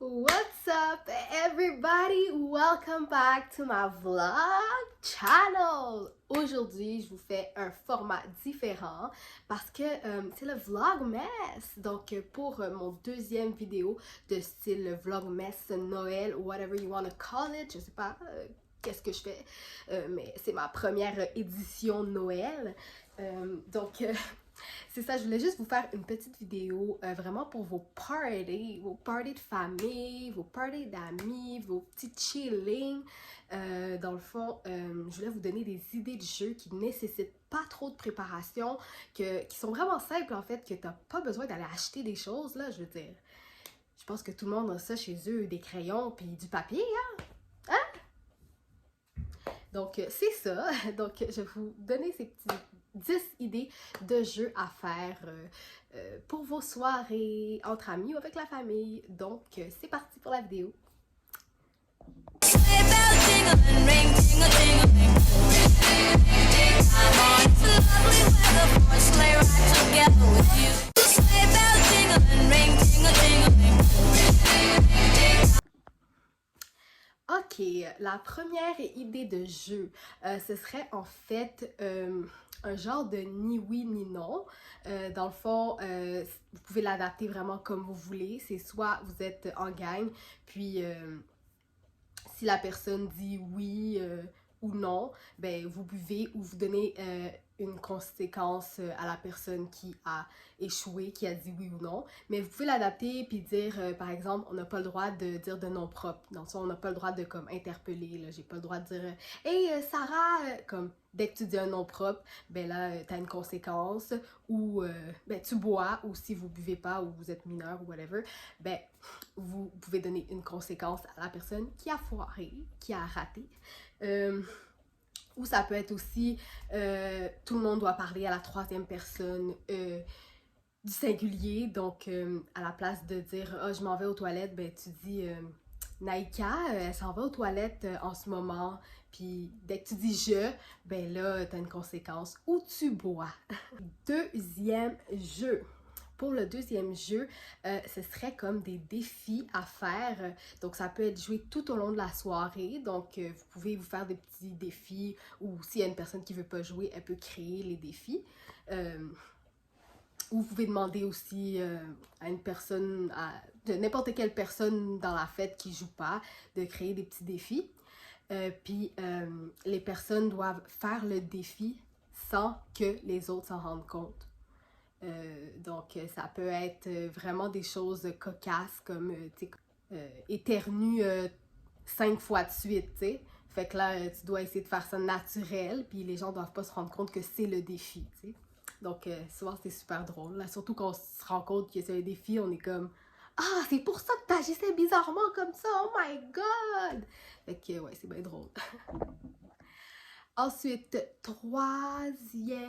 What's up everybody? Welcome back to my vlog channel! Aujourd'hui, je vous fais un format différent parce que c'est le Vlogmas. Donc pour mon deuxième vidéo de style Vlogmas Noël, whatever you want to call it, je sais pas qu'est-ce que je fais, mais c'est ma première édition Noël. Donc c'est ça, je voulais juste vous faire une petite vidéo vraiment pour vos parties de famille, vos parties d'amis, vos petits chillings. Dans le fond, je voulais vous donner des idées de jeux qui ne nécessitent pas trop de préparation, qui sont vraiment simples en fait, que tu n'as pas besoin d'aller acheter des choses, là, je veux dire. Je pense que tout le monde a ça chez eux, des crayons puis du papier, hein? Donc, c'est ça. Donc, je vais vous donner ces petits 10 idées de jeux à faire pour vos soirées, entre amis ou avec la famille. Donc, c'est parti pour la vidéo. Ok, la première idée de jeu, ce serait en fait un genre de ni oui ni non. Dans le fond, vous pouvez l'adapter vraiment comme vous voulez. C'est soit vous êtes en gang, puis si la personne dit oui ou non, ben vous buvez ou vous donnez une conséquence à la personne qui a échoué, qui a dit oui ou non. Mais vous pouvez l'adapter puis dire, par exemple, on n'a pas le droit de dire de nom propre. Dans le sens, on n'a pas le droit de comme interpeller. Là, j'ai pas le droit de dire, hey Sarah, comme dès que tu dis un nom propre, ben là t'as une conséquence ou ben tu bois ou si vous buvez pas ou vous êtes mineur ou whatever, ben vous pouvez donner une conséquence à la personne qui a foiré, qui a raté. Ou ça peut être aussi tout le monde doit parler à la troisième personne du singulier. Donc à la place de dire « Ah, je m'en vais aux toilettes », ben tu dis Naïka, elle s'en va aux toilettes en ce moment. Puis dès que tu dis « je », ben là, t'as une conséquence. Ou tu bois. Deuxième jeu. Pour le deuxième jeu, ce serait comme des défis à faire. Donc, ça peut être joué tout au long de la soirée. Donc, vous pouvez vous faire des petits défis ou s'il y a une personne qui ne veut pas jouer, elle peut créer les défis. Ou vous pouvez demander aussi à une personne, de n'importe quelle personne dans la fête qui ne joue pas, de créer des petits défis. Puis, les personnes doivent faire le défi sans que les autres s'en rendent compte. Donc, ça peut être vraiment des choses cocasses comme éternue 5 fois de suite, tu sais. Fait que là, tu dois essayer de faire ça naturel, puis les gens doivent pas se rendre compte que c'est le défi, tu sais. Donc, souvent, c'est super drôle. Là, surtout quand on se rend compte que c'est un défi, on est comme « Ah, c'est pour ça que t'agissais bizarrement comme ça, oh my god! » Fait que, ouais, c'est bien drôle. Ensuite, troisième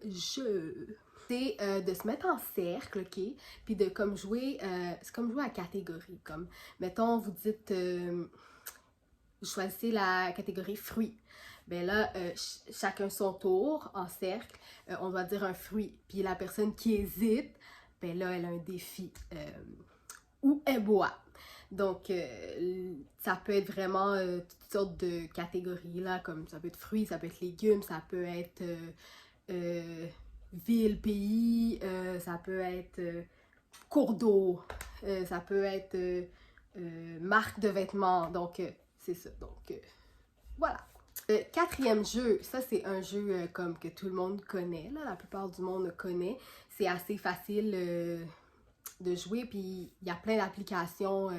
jeu. C'est de se mettre en cercle, ok? Puis de comme jouer, c'est comme jouer à catégorie. Comme, mettons, vous dites, choisissez la catégorie fruits. Ben là, chacun son tour, en cercle, on doit dire un fruit. Puis la personne qui hésite, ben là, elle a un défi. Ou elle boit. Donc, ça peut être vraiment toutes sortes de catégories, là, comme ça peut être fruits, ça peut être légumes, ça peut être ville, pays, ça peut être cours d'eau, ça peut être marque de vêtements, donc c'est ça. Donc, voilà. Quatrième jeu, ça c'est un jeu comme que tout le monde connaît, là, la plupart du monde connaît. C'est assez facile de jouer, puis il y a plein d'applications.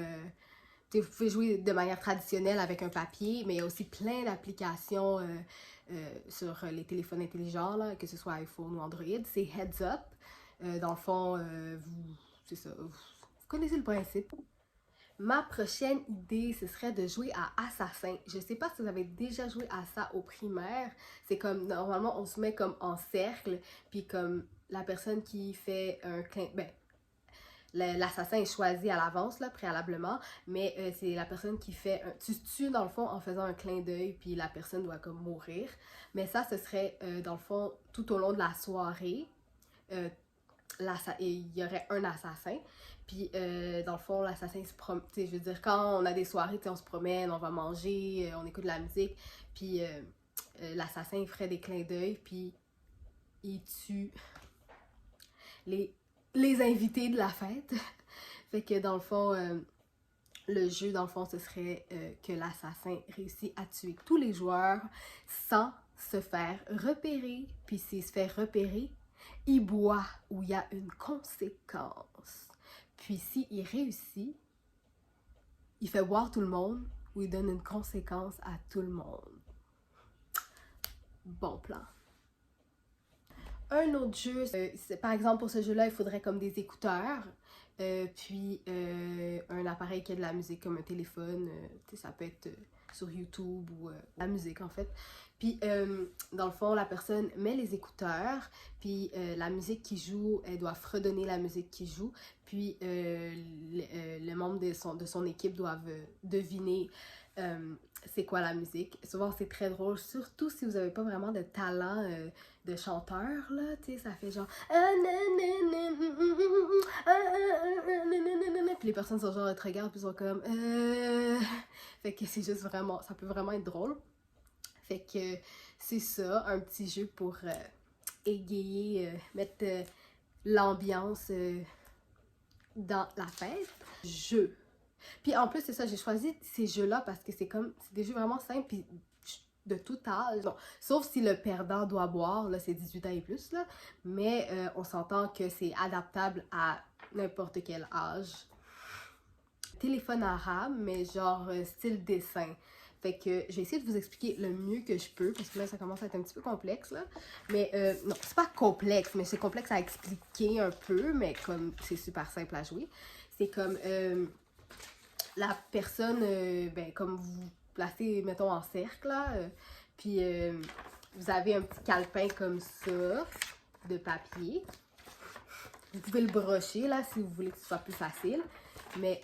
Vous pouvez jouer de manière traditionnelle avec un papier, mais il y a aussi plein d'applications sur les téléphones intelligents, là, que ce soit iPhone ou Android. C'est Heads Up. Dans le fond, c'est ça, vous connaissez le principe. Ma prochaine idée, ce serait de jouer à Assassin. Je sais pas si vous avez déjà joué à ça au primaire. C'est comme, normalement, on se met comme en cercle, puis comme la personne qui fait un clin... Ben, l'assassin est choisi à l'avance, là, préalablement, mais c'est la personne qui fait... tu tues, dans le fond, en faisant un clin d'œil, puis la personne doit comme mourir. Mais ça, ce serait, dans le fond, tout au long de la soirée. Il y aurait un assassin. Puis dans le fond, l'assassin se promène, tu sais, je veux dire, quand on a des soirées, tu sais, on se promène, on va manger, on écoute de la musique, puis l'assassin ferait des clins d'œil, puis il tue les, les invités de la fête. Fait que dans le fond, le jeu, dans le fond, ce serait que l'assassin réussit à tuer tous les joueurs sans se faire repérer. Puis s'il se fait repérer, il boit où il y a une conséquence. Puis s'il réussit, il fait boire tout le monde ou il donne une conséquence à tout le monde. Bon plan. Un autre jeu, par exemple pour ce jeu-là, il faudrait comme des écouteurs, puis un appareil qui a de la musique comme un téléphone, ça peut être sur YouTube ou la musique en fait. Puis dans le fond, la personne met les écouteurs, puis la musique qui joue, elle doit fredonner la musique qui joue, puis les membres de son équipe doivent deviner c'est quoi la musique. Souvent c'est très drôle, surtout si vous n'avez pas vraiment de talent de chanteur, là, tu sais, ça fait genre... Puis les personnes sont genre, te regardent, puis sont comme... Fait que c'est juste vraiment... Ça peut vraiment être drôle. Fait que c'est ça, un petit jeu pour égayer, mettre l'ambiance dans la fête. Jeu. Puis en plus, c'est ça, j'ai choisi ces jeux-là parce que c'est des jeux vraiment simples, puis de tout âge. Bon, sauf si le perdant doit boire, là, c'est 18 ans et plus, là. Mais on s'entend que c'est adaptable à n'importe quel âge. Téléphone arabe, mais genre style dessin. Fait que je vais essayer de vous expliquer le mieux que je peux, parce que là, ça commence à être un petit peu complexe, là. Mais non, c'est pas complexe, mais c'est complexe à expliquer un peu, mais comme c'est super simple à jouer. C'est comme la personne, ben, comme vous placez, mettons, en cercle, là, puis vous avez un petit calepin comme ça, de papier. Vous pouvez le brocher, là, si vous voulez que ce soit plus facile. Mais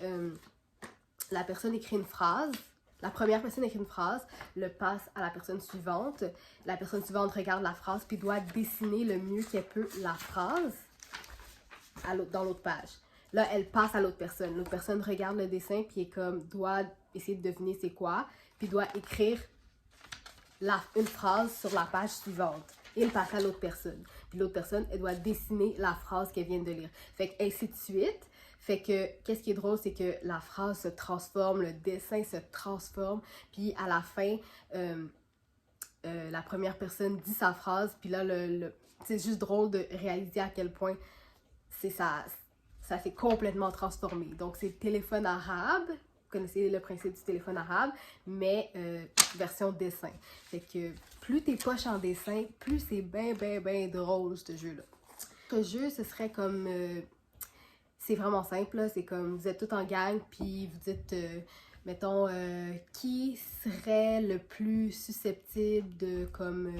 la personne écrit une phrase. La première personne écrit une phrase, le passe à la personne suivante. La personne suivante regarde la phrase, puis doit dessiner le mieux qu'elle peut la phrase dans l'autre page. Là, elle passe à l'autre personne. L'autre personne regarde le dessin, puis est comme, doit essayer de deviner c'est quoi, puis doit écrire une phrase sur la page suivante. Et il passe à l'autre personne. Puis l'autre personne, elle doit dessiner la phrase qu'elle vient de lire. Fait que ainsi de suite. Fait que, qu'est-ce qui est drôle, c'est que la phrase se transforme, le dessin se transforme, puis à la fin, la première personne dit sa phrase, puis là, c'est juste drôle de réaliser à quel point ça s'est complètement transformé. Donc, c'est le téléphone arabe, vous connaissez le principe du téléphone arabe, mais version dessin. Fait que plus t'es poche en dessin, plus c'est ben drôle, ce jeu-là. Ce jeu, ce serait comme... c'est vraiment simple, là. C'est comme vous êtes tous en gang, puis vous dites, mettons, qui serait le plus susceptible de, comme,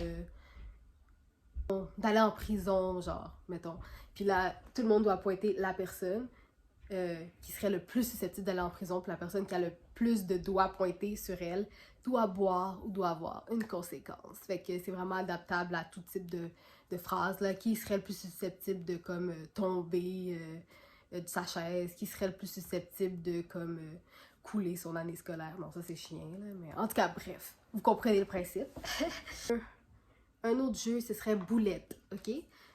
d'aller en prison, genre, mettons. Puis là, tout le monde doit pointer la personne qui serait le plus susceptible d'aller en prison, puis la personne qui a le plus de doigts pointés sur elle doit boire ou doit avoir une conséquence. Fait que c'est vraiment adaptable à tout type de phrases, là. Qui serait le plus susceptible de, comme, tomber... de sa chaise, qui serait le plus susceptible de comme couler son année scolaire. Non, ça c'est chiant, là, mais en tout cas, bref, vous comprenez le principe. Un autre jeu, ce serait Boulette, ok?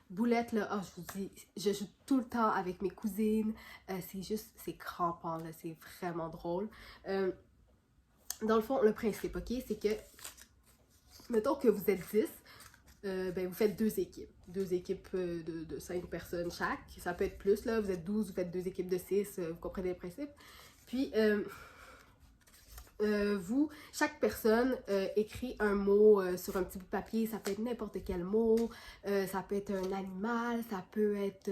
Boulette, là, oh, je vous dis, je joue tout le temps avec mes cousines, c'est crampant, là, c'est vraiment drôle. Dans le fond, le principe, ok, c'est que, mettons que vous êtes 10, ben, vous faites deux équipes. Deux équipes de 5 personnes chaque. Ça peut être plus, là. Vous êtes 12, vous faites deux équipes de 6. Vous comprenez le principe. Puis, chaque personne écrit un mot sur un petit bout de papier. Ça peut être n'importe quel mot. Ça peut être un animal. Ça peut être...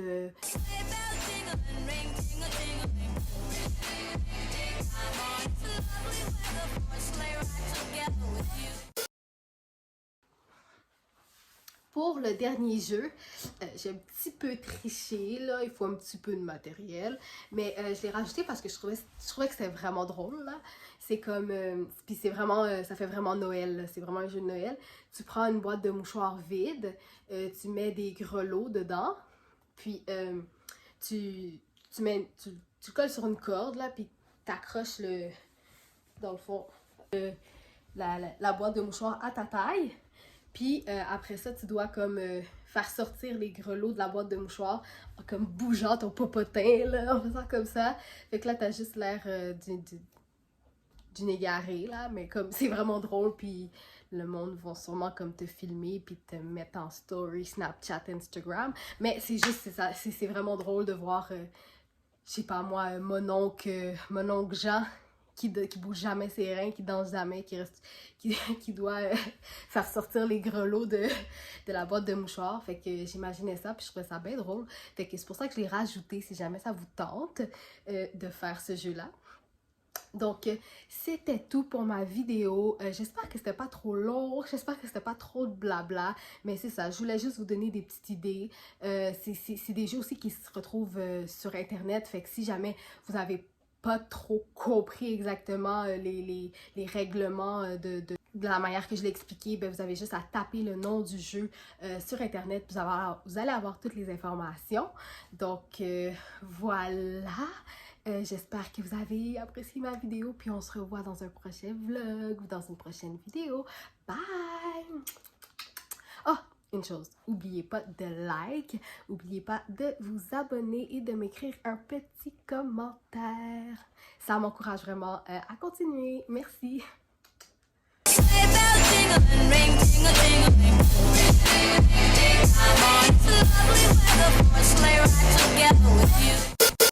Pour le dernier jeu, j'ai un petit peu triché, là, il faut un petit peu de matériel, mais je l'ai rajouté parce que je trouvais que c'était vraiment drôle, là. C'est comme, puis c'est vraiment, ça fait vraiment Noël, c'est vraiment un jeu de Noël. Tu prends une boîte de mouchoirs vide, tu mets des grelots dedans, puis tu tu le colles sur une corde, là, puis t'accroches dans le fond, la boîte de mouchoirs à ta taille. Puis après ça, tu dois comme faire sortir les grelots de la boîte de mouchoirs en comme bougeant ton popotin, là, en faisant comme ça. Fait que là, t'as juste l'air d'une égarée, là, mais comme c'est vraiment drôle, puis le monde va sûrement comme te filmer puis te mettre en story, Snapchat, Instagram. Mais c'est juste, c'est ça, c'est vraiment drôle de voir, je sais pas moi, mon oncle Jean, qui bouge jamais ses reins, qui danse jamais, qui doit faire sortir les grelots de la boîte de mouchoirs. Fait que j'imaginais ça, puis je trouvais ça bien drôle. Fait que c'est pour ça que je l'ai rajouté, si jamais ça vous tente de faire ce jeu-là. Donc, c'était tout pour ma vidéo. J'espère que c'était pas trop long, j'espère que c'était pas trop de blabla, mais c'est ça, je voulais juste vous donner des petites idées. C'est des jeux aussi qui se retrouvent sur Internet, fait que si jamais vous avez pas trop compris exactement les règlements de la manière que je l'ai expliqué, ben vous avez juste à taper le nom du jeu sur Internet, vous allez avoir toutes les informations. Donc, voilà. J'espère que vous avez apprécié ma vidéo, puis on se revoit dans un prochain vlog ou dans une prochaine vidéo. Bye! Oh, une chose, n'oubliez pas de like, n'oubliez pas de vous abonner et de m'écrire un petit commentaire. Ça m'encourage vraiment à continuer. Merci! I'm on, it's lovely weather for a sleigh ride together with you.